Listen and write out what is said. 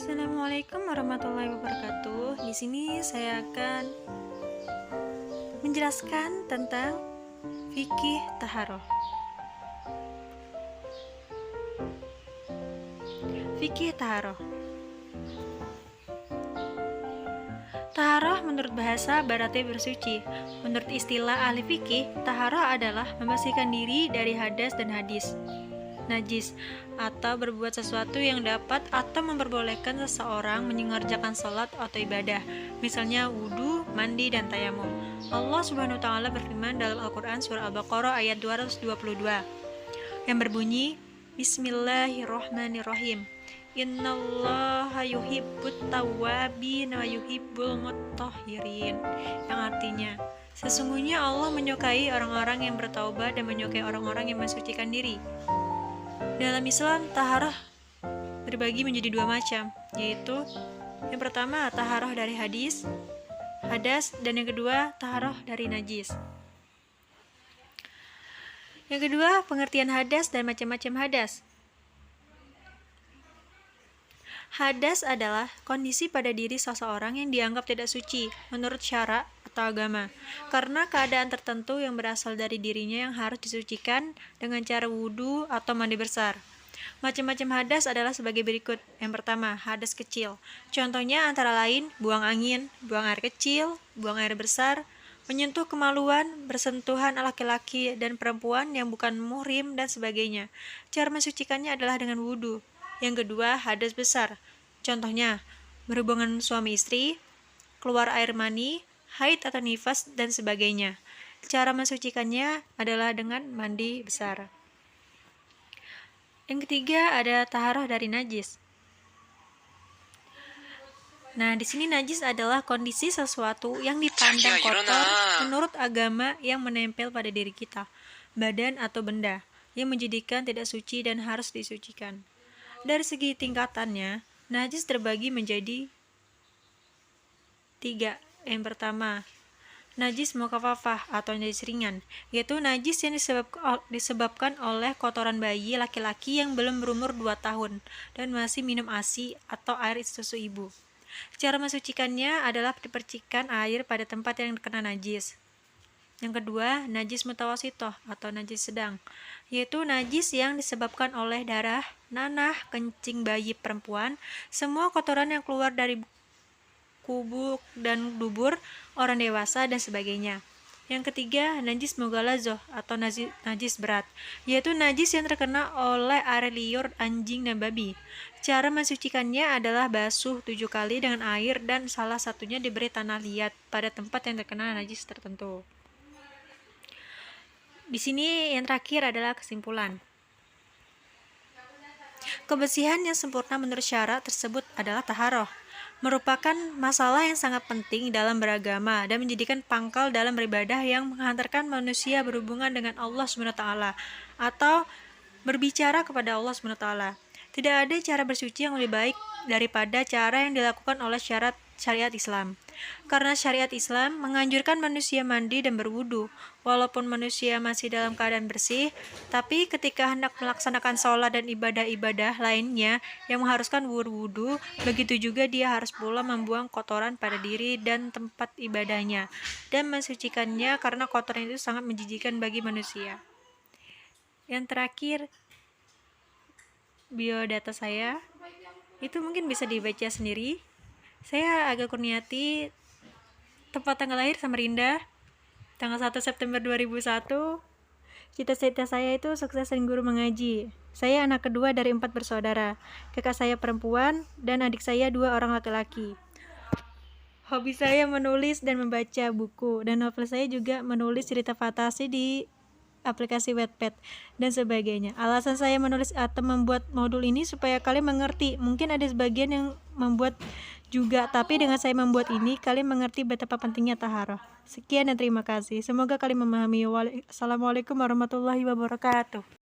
Assalamualaikum warahmatullahi wabarakatuh. Di sini saya akan menjelaskan tentang fikih taharoh. Fikih taharoh. Taharoh menurut bahasa berarti bersuci. Menurut istilah ahli fikih, taharoh adalah membersihkan diri dari hadas dan najis, atau berbuat sesuatu yang dapat atau memperbolehkan seseorang mengerjakan salat atau ibadah, misalnya wudhu, mandi, dan tayamum. Allah Subhanahu wa Ta'ala berfirman dalam Al-Quran surah Al-Baqarah ayat 222 yang berbunyi, Bismillahirrohmanirrohim, Innallaha yuhibbut tawwabin wa yuhibbul mutahhirin, yang artinya, sesungguhnya Allah menyukai orang-orang yang bertaubat dan menyukai orang-orang yang mensucikan diri. Dalam Islam, taharah berbagi menjadi dua macam, yaitu yang pertama taharah dari hadas, dan yang kedua taharah dari najis. Yang kedua, pengertian hadas dan macam-macam hadas. Hadas adalah kondisi pada diri seseorang yang dianggap tidak suci menurut syara atau agama, karena keadaan tertentu yang berasal dari dirinya yang harus disucikan dengan cara wudhu atau mandi besar. Macam-macam hadas adalah sebagai berikut. Yang pertama, hadas kecil. Contohnya antara lain buang angin, buang air kecil, buang air besar, menyentuh kemaluan, bersentuhan laki-laki dan perempuan yang bukan muhrim, dan sebagainya. Cara mensucikannya adalah dengan wudhu. Yang kedua, hadas besar. Contohnya, berhubungan suami istri, keluar air mani, haid atau nifas, dan sebagainya. Cara mensucikannya adalah dengan mandi besar. Yang ketiga, ada taharah dari najis. Nah, di sini najis adalah kondisi sesuatu yang dipandang kotor menurut agama yang menempel pada diri kita, badan atau benda, yang menjadikan tidak suci dan harus disucikan. Dari segi tingkatannya, najis terbagi menjadi 3. Yang pertama, najis mukhaffafah atau najis ringan, yaitu najis yang disebabkan oleh kotoran bayi laki-laki yang belum berumur 2 tahun dan masih minum ASI atau air susu ibu. Cara mensucikannya adalah dipercikan air pada tempat yang terkena najis. Yang kedua, najis mutawasitoh atau najis sedang, yaitu najis yang disebabkan oleh darah, nanah, kencing bayi perempuan, semua kotoran yang keluar dari kubuk dan dubur orang dewasa, dan sebagainya. Yang ketiga, najis mughalazoh atau najis berat, yaitu najis yang terkena oleh air liur anjing dan babi. Cara mensucikannya adalah basuh 7 kali dengan air dan salah satunya diberi tanah liat pada tempat yang terkena najis tertentu. Di sini yang terakhir adalah kesimpulan. Kebersihan yang sempurna menurut syarat tersebut adalah taharoh, merupakan masalah yang sangat penting dalam beragama dan menjadikan pangkal dalam beribadah yang menghantarkan manusia berhubungan dengan Allah SWT atau berbicara kepada Allah SWT. Tidak ada cara bersuci yang lebih baik daripada cara yang dilakukan oleh syariat Islam. Karena syariat Islam menganjurkan manusia mandi dan berwudu, walaupun manusia masih dalam keadaan bersih, tapi ketika hendak melaksanakan sholat dan ibadah-ibadah lainnya yang mengharuskan berwudu, begitu juga dia harus pula membuang kotoran pada diri dan tempat ibadahnya, dan mensucikannya karena kotoran itu sangat menjijikkan bagi manusia. Yang terakhir, biodata saya, itu mungkin bisa dibaca sendiri. Saya Aga Kurniati, tempat tanggal lahir Samarinda, tanggal 1 September 2001. Cita-cita saya itu sukses dan guru mengaji. Saya anak kedua dari 4 bersaudara. Kakak saya perempuan dan adik saya 2 orang laki-laki. Hobi saya menulis dan membaca buku, dan novel saya juga menulis cerita fantasi di aplikasi Wattpad dan sebagainya. Alasan saya menulis atau membuat modul ini supaya kalian mengerti. Mungkin ada sebagian yang membuat juga, tapi dengan saya membuat ini kalian mengerti betapa pentingnya taharah. Sekian dan terima kasih. Semoga kalian memahami. Assalamualaikum warahmatullahi wabarakatuh.